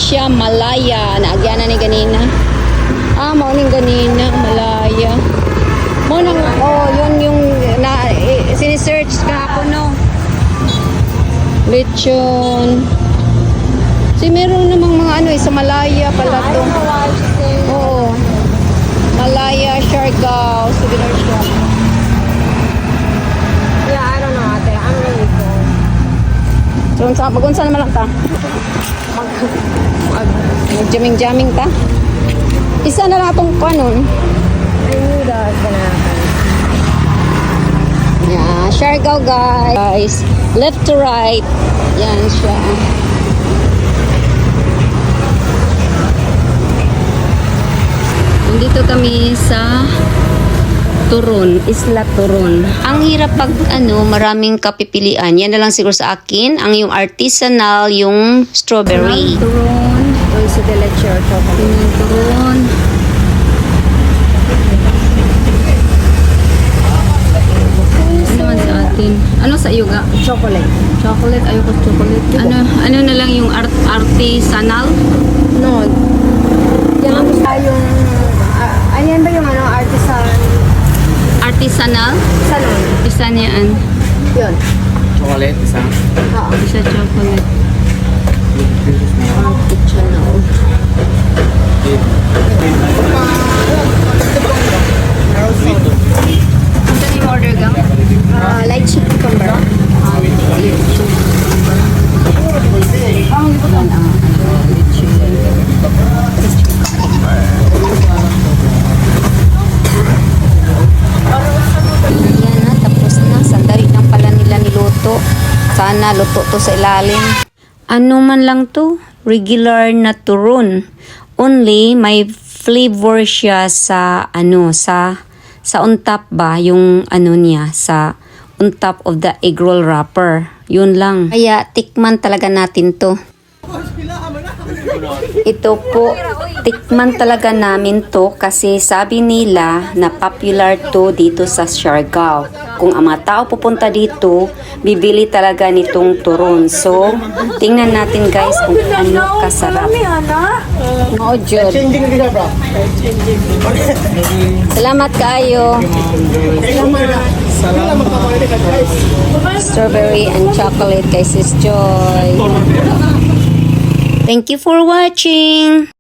siya Malaya. Naagyan na ni ganina. Morning ganina, Malaya. Morning, yun yung sinisearch ka ako, no? Lechon. Meron namang mga sa Malaya pala to. Oo. Malaya, Siargao, souvenir shop. Yeah, I don't know, ate. I'm really full. So, magunsa naman lang ta? Mag-jamming-jamming ta? Isa na lang itong kanon. I knew that was gonna happen. Yeah, Siargao guys. Left to right. Yan siya. Nandito kami sa Turon, Isla Turon. Ang hirap pag maraming kapipilian. Yan na lang siguro sa akin. Ang yung artisanal, yung strawberry. Turon. Dulce de leche or chocolate. Turon. Ano naman sa atin? Ano sa iyo ga? Chocolate. Chocolate? Ayoko chocolate. Ano na lang yung artisanal? No. Yan yung... ayan ba yung artisan? Artisanal? Salon. Isa niyaan. Yun. Chocolate, isa. Oo. Isa chocolate. Artisanal. Ano yung order gang? Light chicken cucumber. Ang liputan Yan na, tapos na. Sandali lang pala nila niluto. Sana luto to sa ilalim. Ano man lang to? Regular na turon. Only may flavor siya sa sa on top ba yung niya sa on top of the egg roll wrapper. Yun lang. Kaya tikman talaga natin to. Ito po, tikman talaga namin to kasi sabi nila na popular to dito sa Siargao. Kung ang mga tao pupunta dito, bibili talaga nitong turon. So, tingnan natin guys kung ano kasarap. Oh, Jod. Salamat kayo. Strawberry and chocolate kay Sis Joy. Thank you for watching.